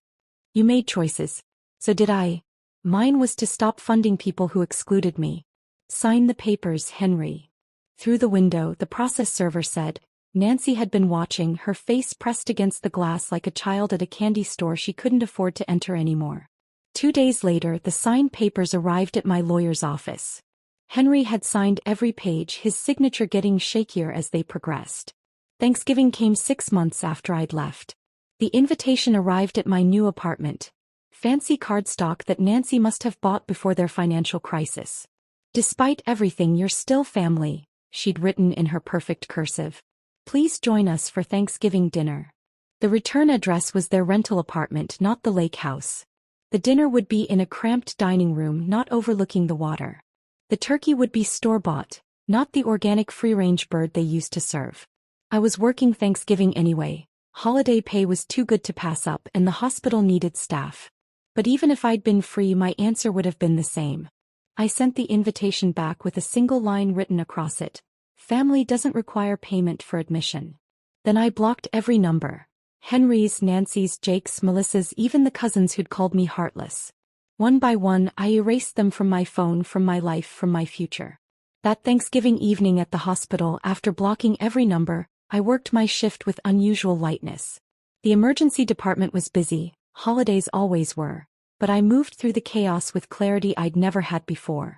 You made choices. So did I. Mine was to stop funding people who excluded me. "Sign the papers, Henry." Through the window, the process server said. Nancy had been watching, her face pressed against the glass like a child at a candy store she couldn't afford to enter anymore. 2 days later, the signed papers arrived at my lawyer's office. Henry had signed every page, his signature getting shakier as they progressed. Thanksgiving came 6 months after I'd left. The invitation arrived at my new apartment. Fancy cardstock that Nancy must have bought before their financial crisis. "Despite everything, you're still family," she'd written in her perfect cursive. "Please join us for Thanksgiving dinner." The return address was their rental apartment, not the lake house. The dinner would be in a cramped dining room, not overlooking the water. The turkey would be store-bought, not the organic free-range bird they used to serve. I was working Thanksgiving anyway. Holiday pay was too good to pass up, and the hospital needed staff. But even if I'd been free, my answer would have been the same. I sent the invitation back with a single line written across it. "Family doesn't require payment for admission." Then I blocked every number. Henry's, Nancy's, Jake's, Melissa's, even the cousins who'd called me heartless. One by one, I erased them from my phone, from my life, from my future. That Thanksgiving evening at the hospital, after blocking every number, I worked my shift with unusual lightness. The emergency department was busy, holidays always were, but I moved through the chaos with clarity I'd never had before.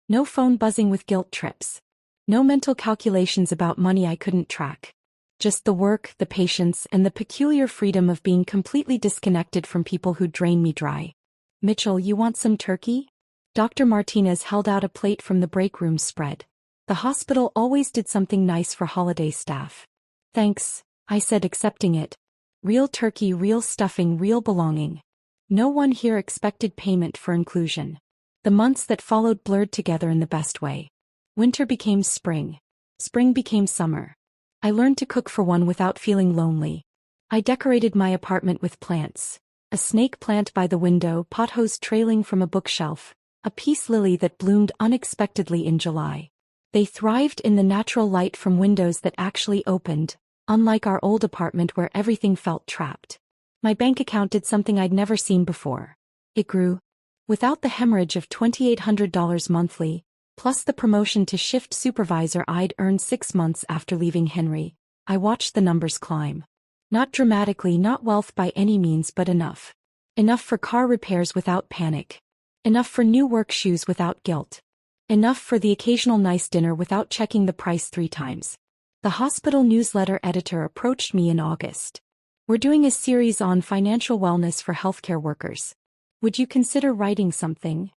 No phone buzzing with guilt trips. No mental calculations about money I couldn't track. Just the work, the patience, and the peculiar freedom of being completely disconnected from people who drain me dry. "Mitchell, you want some turkey?" Dr. Martinez held out a plate from the break room spread. The hospital always did something nice for holiday staff. "Thanks," I said, accepting it. Real turkey, real stuffing, real belonging. No one here expected payment for inclusion. The months that followed blurred together in the best way. Winter became spring. Spring became summer. I learned to cook for one without feeling lonely. I decorated my apartment with plants. a snake plant by the window, pothose trailing from a bookshelf, a peace lily that bloomed unexpectedly in July. They thrived in the natural light from windows that actually opened, unlike our old apartment where everything felt trapped. My bank account did something I'd never seen before. It grew. Without the hemorrhage of $2,800 monthly, plus the promotion to shift supervisor I'd earned 6 months after leaving Henry, I watched the numbers climb. Not dramatically, not wealth by any means, but enough. Enough for car repairs without panic. Enough for new work shoes without guilt. Enough for the occasional nice dinner without checking the price 3 times. The hospital newsletter editor approached me in August. "We're doing a series on financial wellness for healthcare workers. Would you consider writing something?"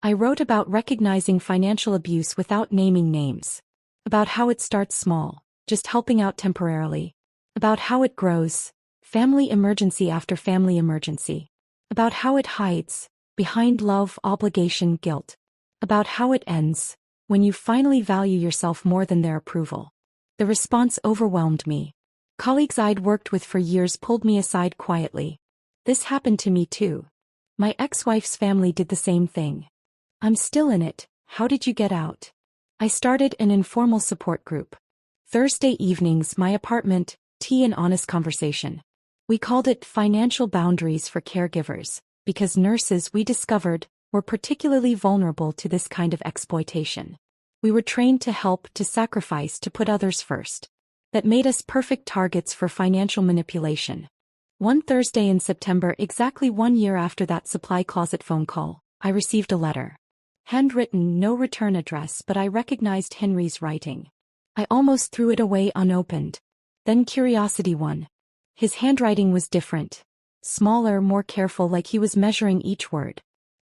I wrote about recognizing financial abuse without naming names. About how it starts small, just helping out temporarily. About how it grows, family emergency after family emergency. About how it hides, behind love, obligation, guilt. About how it ends, when you finally value yourself more than their approval. The response overwhelmed me. Colleagues I'd worked with for years pulled me aside quietly. "This happened to me too. My ex-wife's family did the same thing. I'm still in it. How did you get out?" I started an informal support group. Thursday evenings, my apartment, tea and honest conversation. We called it Financial Boundaries for Caregivers, because nurses, we discovered, were particularly vulnerable to this kind of exploitation. We were trained to help, to sacrifice, to put others first. That made us perfect targets for financial manipulation. One Thursday in September, exactly 1 year after that supply closet phone call, I received a letter. Handwritten, no return address, but I recognized Henry's writing. I almost threw it away unopened. Then curiosity won. His handwriting was different. Smaller, more careful, like he was measuring each word.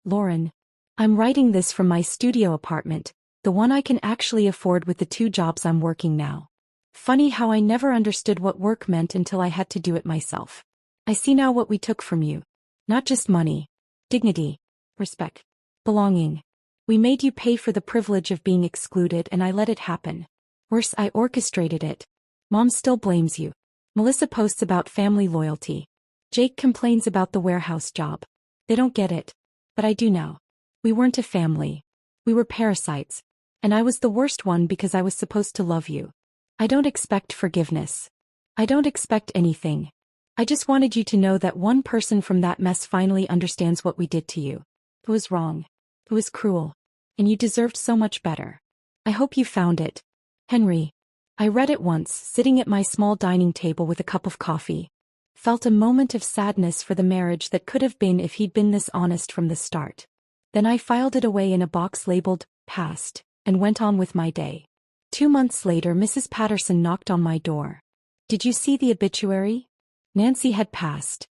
"Lauren, I'm writing this from my studio apartment, the one I can actually afford with the 2 jobs I'm working now. Funny how I never understood what work meant until I had to do it myself. I see now what we took from you. Not just money. Dignity. Respect. Belonging. We made you pay for the privilege of being excluded, and I let it happen. Worse, I orchestrated it. Mom still blames you. Melissa posts about family loyalty. Jake complains about the warehouse job. They don't get it. But I do now. We weren't a family. We were parasites. And I was the worst one because I was supposed to love you. I don't expect forgiveness. I don't expect anything. I just wanted you to know that one person from that mess finally understands what we did to you. It was wrong. It was cruel. And you deserved so much better. I hope you found it. Henry." I read it once, sitting at my small dining table with a cup of coffee. Felt a moment of sadness for the marriage that could have been if he'd been this honest from the start. Then I filed it away in a box labeled, "Past," and went on with my day. 2 months later, Mrs. Patterson knocked on my door. "Did you see the obituary?" Nancy had passed.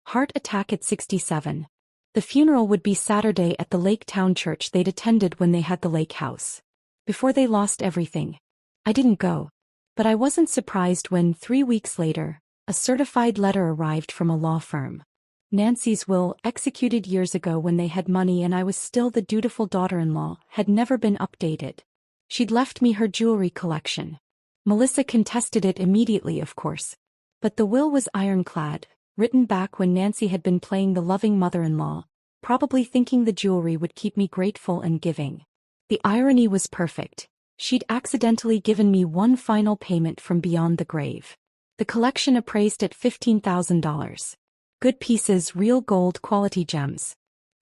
Heart attack at 67. The funeral would be Saturday at the Lake Town church they'd attended when they had the lake house. Before they lost everything. I didn't go. But I wasn't surprised when, 3 weeks later, a certified letter arrived from a law firm. Nancy's will, executed years ago when they had money and I was still the dutiful daughter-in-law, had never been updated. She'd left me her jewelry collection. Melissa contested it immediately, of course. But the will was ironclad, written back when Nancy had been playing the loving mother-in-law, probably thinking the jewelry would keep me grateful and giving. The irony was perfect. She'd accidentally given me one final payment from beyond the grave. The collection appraised at $15,000. Good pieces, real gold quality gems.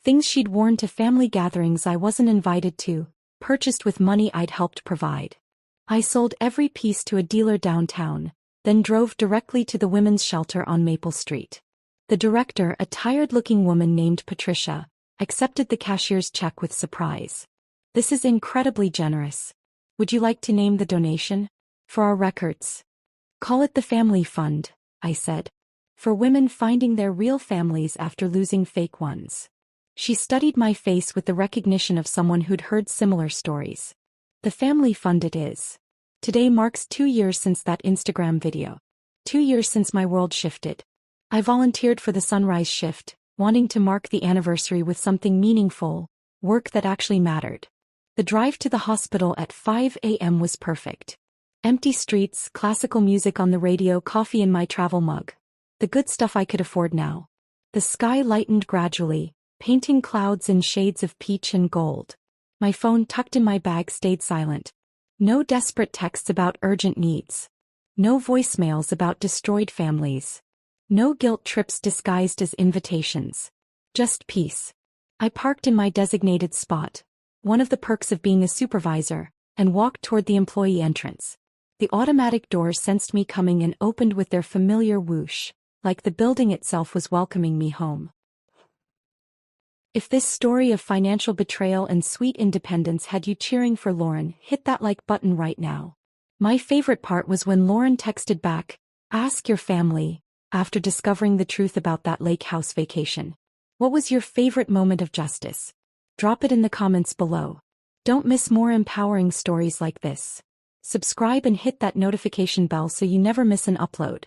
Things she'd worn to family gatherings I wasn't invited to, purchased with money I'd helped provide. I sold every piece to a dealer downtown, then drove directly to the women's shelter on Maple Street. The director, a tired-looking woman named Patricia, accepted the cashier's check with surprise. "This is incredibly generous. Would you like to name the donation? For our records." "Call it the Family Fund," I said. "For women finding their real families after losing fake ones." She studied my face with the recognition of someone who'd heard similar stories. "The Family Fund it is. Today marks 2 years since that Instagram video. 2 years since my world shifted. I volunteered for the sunrise shift, wanting to mark the anniversary with something meaningful, work that actually mattered. The drive to the hospital at 5 a.m. was perfect. Empty streets, classical music on the radio, coffee in my travel mug. The good stuff I could afford now. The sky lightened gradually, painting clouds in shades of peach and gold. My phone tucked in my bag stayed silent. No desperate texts about urgent needs. No voicemails about destroyed families. No guilt trips disguised as invitations. Just peace. I parked in my designated spot, one of the perks of being a supervisor, and walked toward the employee entrance. The automatic doors sensed me coming and opened with their familiar whoosh, like the building itself was welcoming me home. If this story of financial betrayal and sweet independence had you cheering for Lauren, hit that like button right now. My favorite part was when Lauren texted back, "Ask your family," after discovering the truth about that lake house vacation. What was your favorite moment of justice? Drop it in the comments below. Don't miss more empowering stories like this. Subscribe and hit that notification bell so you never miss an upload.